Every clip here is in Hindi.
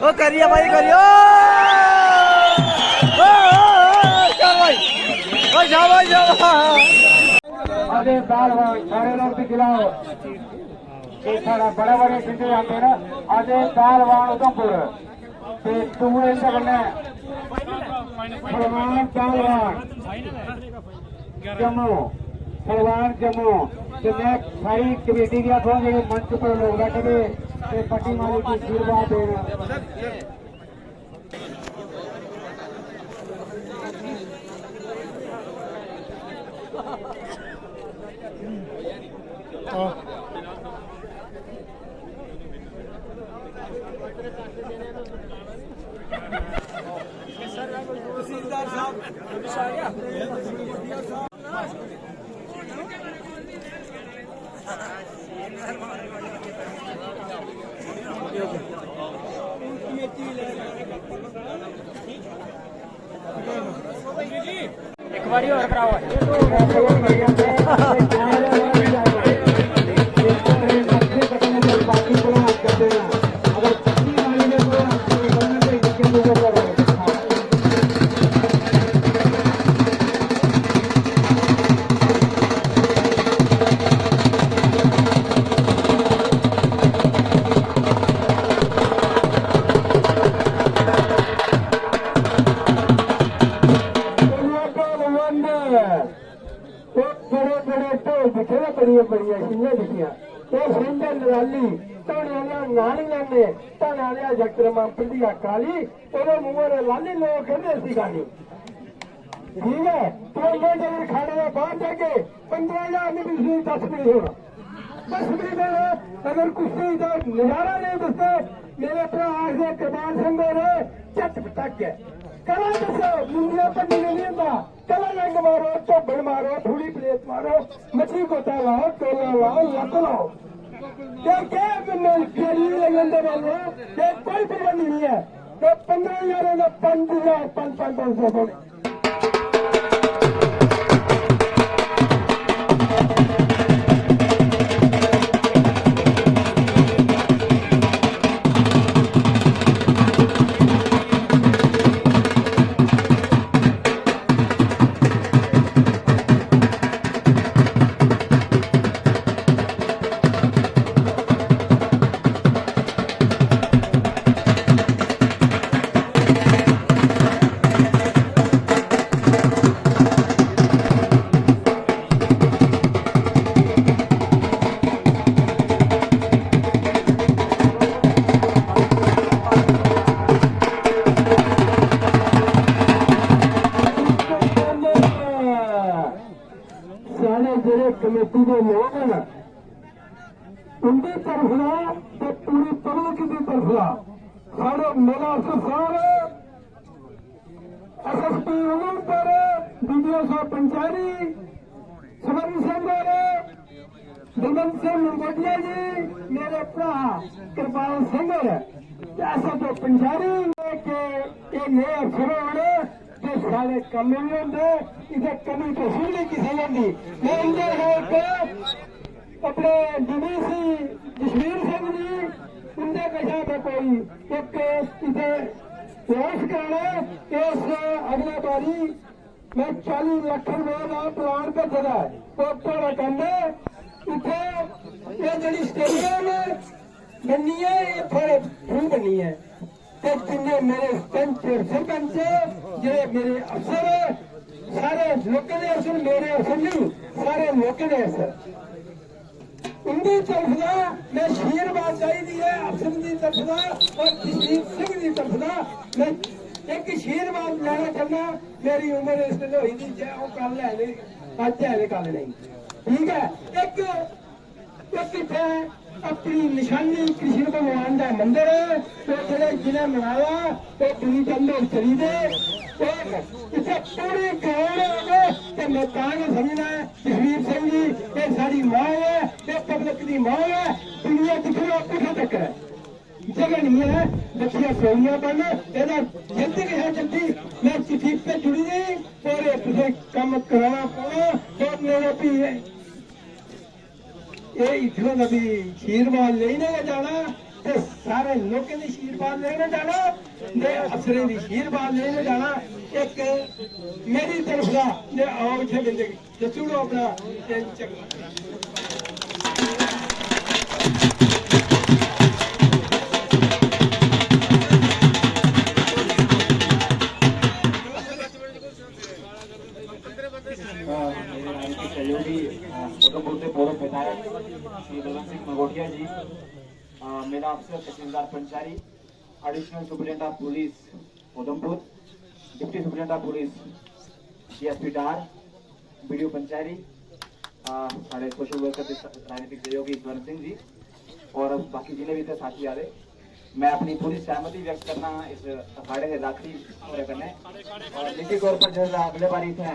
ओ करिए भाई करिए शाबाश ओ शाबाश शाबाश अजय पहलवान सारे लोग भी खिलाओ ये सारा बड़े बड़े खिंचे आते ना अजय पहलवान उधमपुर ते दूसरे से बनने फलवान पहलवान जम्मू फलवान जम्मू ते मैं सारी कमेटी की आखो जो मंच पर लोग बैठे थे पट्टी माली की आशीर्वाद देना तहसीलदार साहब एक बारी और कराओ बड़िया सिंह दिखिया नराली नानी लाने धना जगतरमा प्रदिया काली मुंह लाली लोग कहते गानी ठीक है तो मैं जब खाने का बाहर जाके 15,000 में भी 10 मिनट होना 10 मिनट अगर कुश्ती का नजारा नहीं दसते मेरे भरा आखिर कृपाल सिंह ने झट पटक है कला दसो मुंडिया पन्नी नहीं होता कला रंग मारो चौबड़ मारो थोड़ी प्लेट मारो मछली गोता लाओ टोला लाओ लत लाओ लगन वाले कोई पाबंदी नहीं है तो 15,000 का 5,000 कमेटी के लोग हैं उनकी तरफला तो पूरी पब्लिक की तरफला साढ़े मेला अफसर साहब SSP उधमपुर DDO साहब पंचायती समन सिंह दंगल सिंह मंगोटिया जी मेरे भरा कृपाल सिंह ऐसा तो पंचायती के नए अफसर होने सारे कम नहीं होंगे इसे कमी तो सुन नहीं किसी होंगी मैं अपने DDC जसवीर सिंह जी उनके कशा पे कोई एक इसे लॉन्च कराना इस अगले बारी मैं 40 लाख रुपए का प्लान पे जगह वो थोड़ा कहने इतने ये जी स्टेडियम बनी है ये थोड़े फुल बनी है जिन्हें मेरे सरपंच जे मेरे अफसर सारे लोगों के अफसर मेरे अफसर नहीं सारे लोगों के अफसर उनकी तरफ का मैं आशीर्वाद चाहिए है अफसर की तरफ का और जसवीर सिंह की तरफ का मैं एक आशीर्वाद लेना चाहना मेरी उम्र इस दिन हुई थी कल है अज है कल नहीं ठीक है एक इतने अपनी निशानी कृष्ण भगवान का मंदिर है तो जो जिन्हें मनाया तो दुई चंदे चली दे इतने पूरे गाँव मैं समझना है जसवीर सिंह जी ये साड़ी माँ है ये पब्लिक की माँ है दुनिया दिखना कितने तक है जगह नहीं है बच्चियां सोनिया बन जल्दी है जल्दी मैं चिट्ठी पे जुड़ी गई और तुझे कम कराना पड़ा तो मेरा भी ये इतना भी आशीर्वाद लेने जाना ते सारे लोगों की आशीर्वाद लेने जाना ते अफसरें की आशीर्वाद लेने जाना। एक मेरी तरफ का जे आओ इतने बंदे दसू अपना सहयोगी उधमपुर के पूर्व विधायक श्री बलवंत सिंह मगोटिया जी, मेरा अफसर तहसीलदार Panchari, additional superintendent of police Udhampur, deputy superintendent of police DSP Dar, BDO Panchari, साढ़े सोशल वर्कर राजनीतिक सहयोगी बलवंत सिंह जी और बाकी जितने भी थे साथी आ रहे, मैं अपनी पूरी सहमति व्यक्त करना इस अखाड़े के रात्रि पूरे करने और निश्चित तौर पर जो अगले बार थे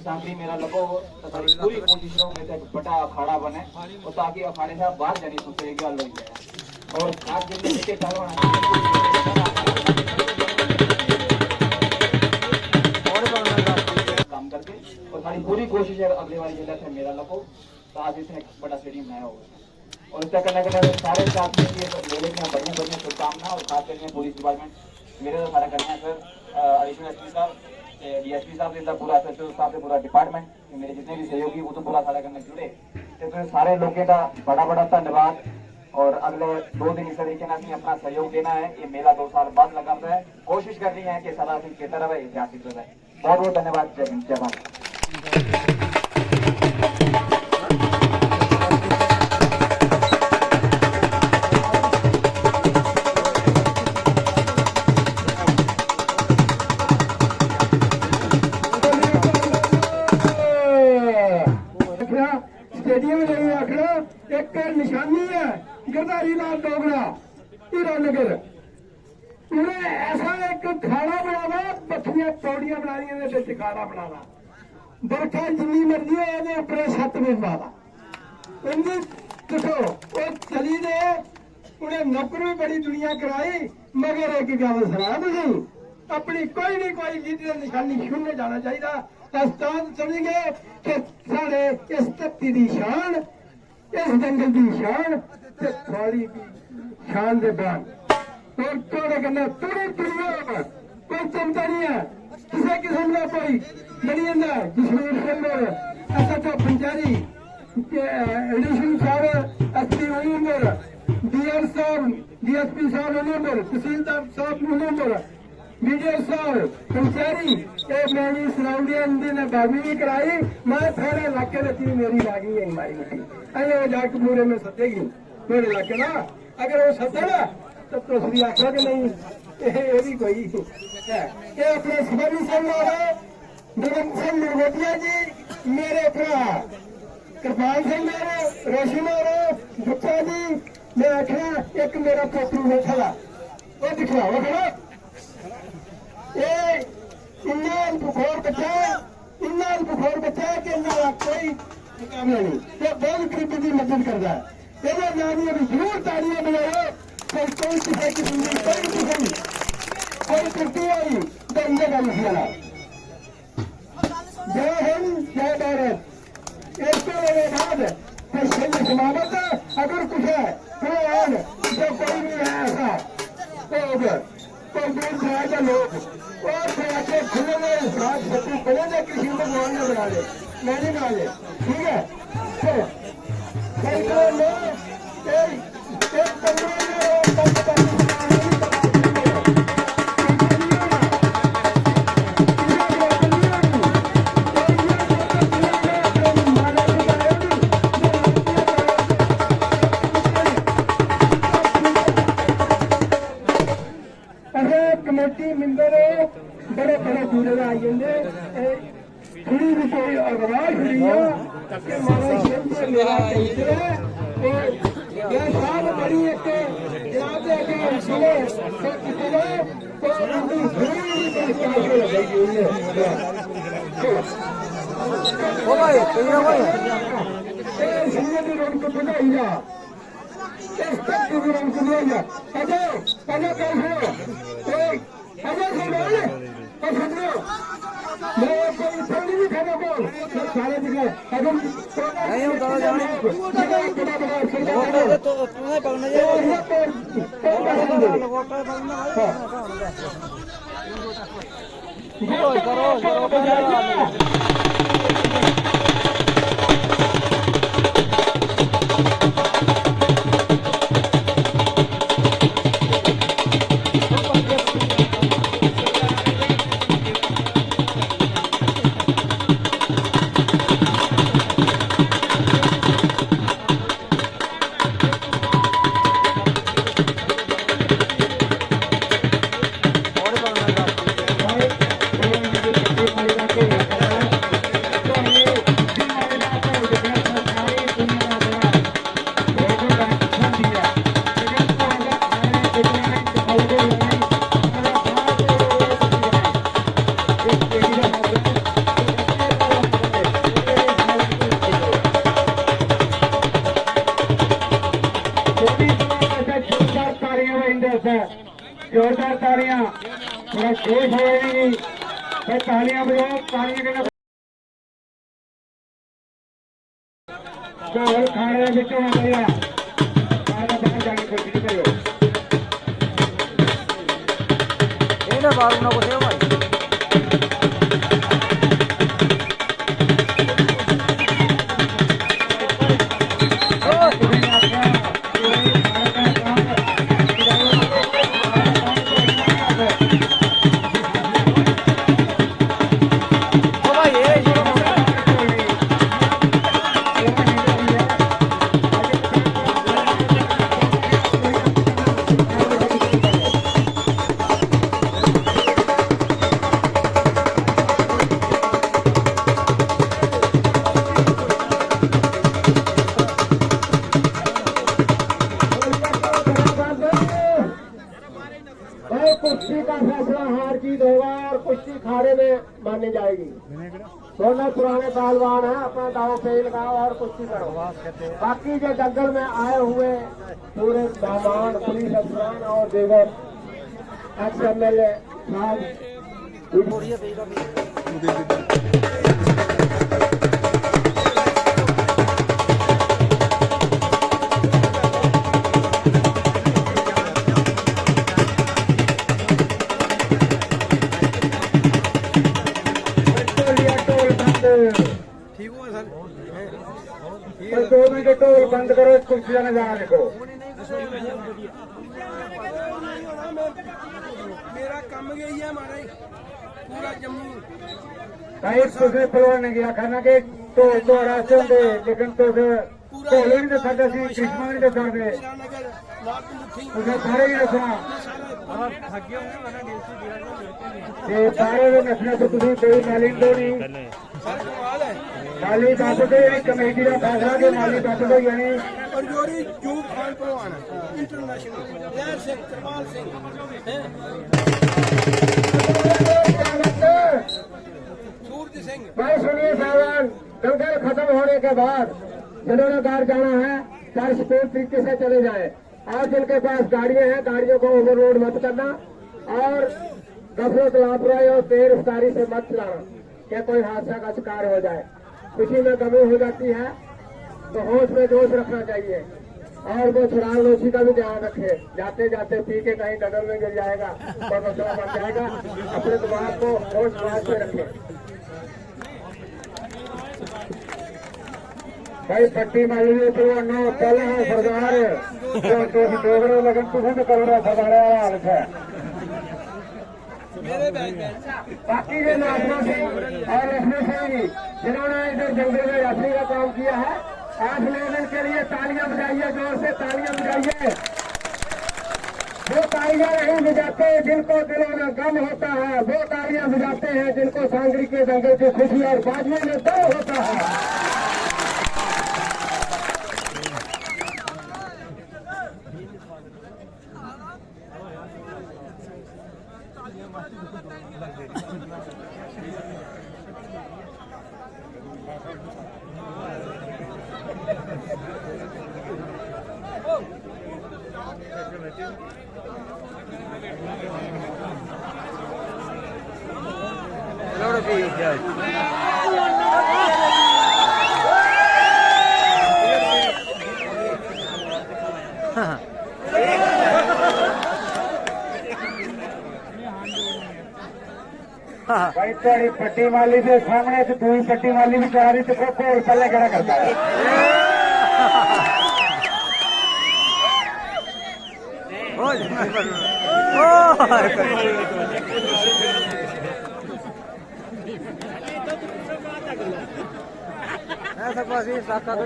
सांकरी मेला लगो तो पूरी कोशिशों में एक बड़ा अखाड़ा बने और ताकि अखाड़े से बाहर जाने सोचे गल हो जाए और खास जिले के काम करके और हमारी पूरी कोशिश है अगले बार जिला थे मेला लगो तो आज इसने बड़ा स्टेडियम बनाया होगा और इसका करने के सारे साथ में मेले में बढ़िया बढ़िया शुभकामना और खास करके पुलिस डिपार्टमेंट मेरे तो सारा करना है सर एडिशनल एसपी साहब डीएसपी साहब से पूरा सचिव साहब से पूरा डिपार्टमेंट मेरे जितने भी सहयोगी वो तो पूरा सारा करने जुड़े तो फिर सारे लोगों का बड़ा बड़ा धन्यवाद और अगले 2 दिन इस तरीके से अपना सहयोग देना है। ये मेला 2 साल बाद लगा है, कोशिश करनी है कि सदा सिंह बेहतर रहे, ऐतिहासिक रहे। बहुत बहुत धन्यवाद। जय भारत। स्टेडियम नहीं आखना एक निशानी है गरदारी लाल डोगरा हीरानगर उन्हें ऐसा एक खाना बनाना पत्थरियां पौड़ियां बनानी खाना बनाना बरखा जिन्नी मर्जी है अपने छत में बनाना उनकी देखो वो चली ने उन्हें नौकर भी बड़ी दुनिया कराई मगर एक गल सुना तुम अपनी कोई नहीं कोई जीत निशानी शून्य जाना चाहिए। अस्ताद समझ गए कि साढ़े इस धरती की शान इस जंगल की शान थोड़ी शान के बयान और थोड़े करना पूरी दुनिया पर कोई चिंता नहीं है किसी किस्म का कोई लड़ी जाता जसवीर सिंह एसएचओ पंचारी एडिशन साहब एसपी उधमपुर डीआर साहब डीएसपी साहब उधमपुर तहसीलदार साहब उधमपुर वीडियो साहब पंचारी मेरी सराउंडिंग ने बागी भी कराई मैं थोड़े इलाके में मेरी लागी है मारी मिट्टी अरे जाके पूरे में सतेगी मेरे इलाके ना अगर वो सते ना तो भी आखा कि नहीं ये भी कोई ये अपने सभी संग बलवंत सिंह मगोटिया जी मेरे भरा कृपाल सिंह मेरे रोशी मेरे गुप्ता जी मैं आखिर एक मेरा पोतरू बैठा वो दिखला वो खड़ा बुखार बच्चा इन्ना बुखार बच्चा कि कोई मुकाबला नहीं ये बहुत गरीबी की मदद करता है ये नानी अभी जरूर तालियां बजाओ कोई किसी किस्म की कोई किस्म कोई त्रुटि आई तो इन्हें का मसला जय हिंद जय भारत इसके बाद फिर सैन्य समाप्त अगर कुछ है फिलहाल जो कोई भी है ऐसा तो दूर दराज लोग और आके खुले में राज शत्रु बने थे किसी भगवान ने बना ले मैं नहीं बना ले ठीक है कमेटी मेंबर बड़े बड़े जुड़े आई जाते थोड़ी भी कोई अगवाज हुई है मेरा यह साल बड़ी एक जनाब के सुने रोड को बनाई जा सारे नहीं होता था जाने तो तुम्हें पकड़ना जोरदार तालियां थोड़ा जोश हो रही तालियां बजाओ तालियां के ढोल खाने बिचों भैया बाहर जाने की कोशिश करो ना बाहर ना कुछ भाई कुश्ती का फैसला हार जीत होगा और कुश्ती खाने में मानी जाएगी। दोनों पुराने पहलवान हैं, अपना दाव पे लगाओ और कुश्ती करो। बाकी जो दंगल में आए हुए पूरे मेहमान, पुलिस अफसरान और दीगर XMLA सर 2 मिनट टोल बंद करो, कुर्सी का नजारा देखो। मेरा कम गई है हमारा पूरा जम्मू कहीं तुझे पलवान ने गया खाना के तो रास्ते होंगे लेकिन तो ढोले नहीं दसा कृष्णा नहीं दसा तुझे सारे ही दसना सारे नसने तो तुझे कोई माली दौड़ी माली दस दो कमेटी का फैसला के माली दस दो यानी इंटरनेशनल लहर सिंह करपाल सिंह सूरज सिंह। भाई सुनिए साहबान, दंगल खत्म होने के बाद जिन्होंने घर जाना है चार स्पीड तरीके से चले जाए और जिनके पास गाड़ियां हैं गाड़ियों को ओवरलोड मत करना और गफलत लापरवाही और तेज रफ्तारी से मत चलाना क्या कोई हादसा का शिकार हो जाए। किसी में कमी हो जाती है तो होश में जोश रखना चाहिए और वो चुरान नोशी का भी ध्यान रखे। जाते जाते पी के कहीं डगल में गिर जाएगा और मसला बन जाएगा। अपने दिमाग को होश में रखे। भाई पट्टी माली पलवानो पहले है सरदार डोगरे लगन तुझे तो करोड़ा सरदार हाल है। बाकी जो नाजमा सिंह और लक्ष्मी सिंह जिन्होंने इधर जंगल में यात्री का काम किया है, आज लेने के लिए तालियां बजाइए, जोर से तालियां बजाइए। वो तालियां नहीं बजाते जिनको दिलों में गम होता है, वो तालियां बजाते हैं जिनको सांगरी के दंगल की खुशी और बाजू में दर्द होता है। भाई थोड़ी पट्टी माली के सामने तो दूरी पट्टी माली भी करा रही तो और पहले खड़ा करता है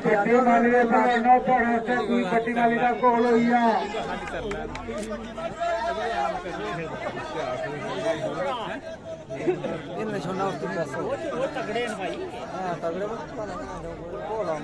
पट्टी माली के सामने थोड़े से दूरी पट्टी माली का कोल हुई इनमें छोड़ना उसकी पैसे वो तगड़े हैं भाई हाँ तगड़े वो बोला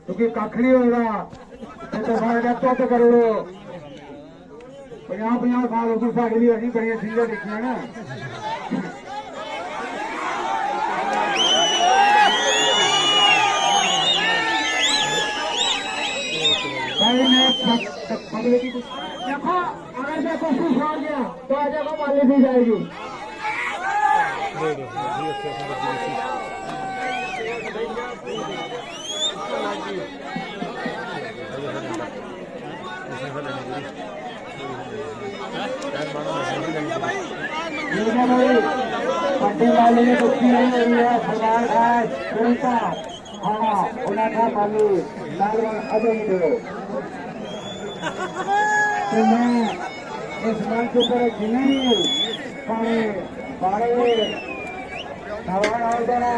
क्योंकि कख नहीं होगा तो करोड़ो 50 साल हो गए साढ़े भी अभी बड़िया चीजें देखिए ना देखो अगर से कोशिश हो गया तो अजय को माली दी जाएगी पट्टी वाले ने कुश्ती नहीं हुई है सरदार भाई सुनता हाँ उन्हें था माली सालमन अजय दो तुम्हें इस मंच पर जिन्हें सारे बड़े सवाल और देना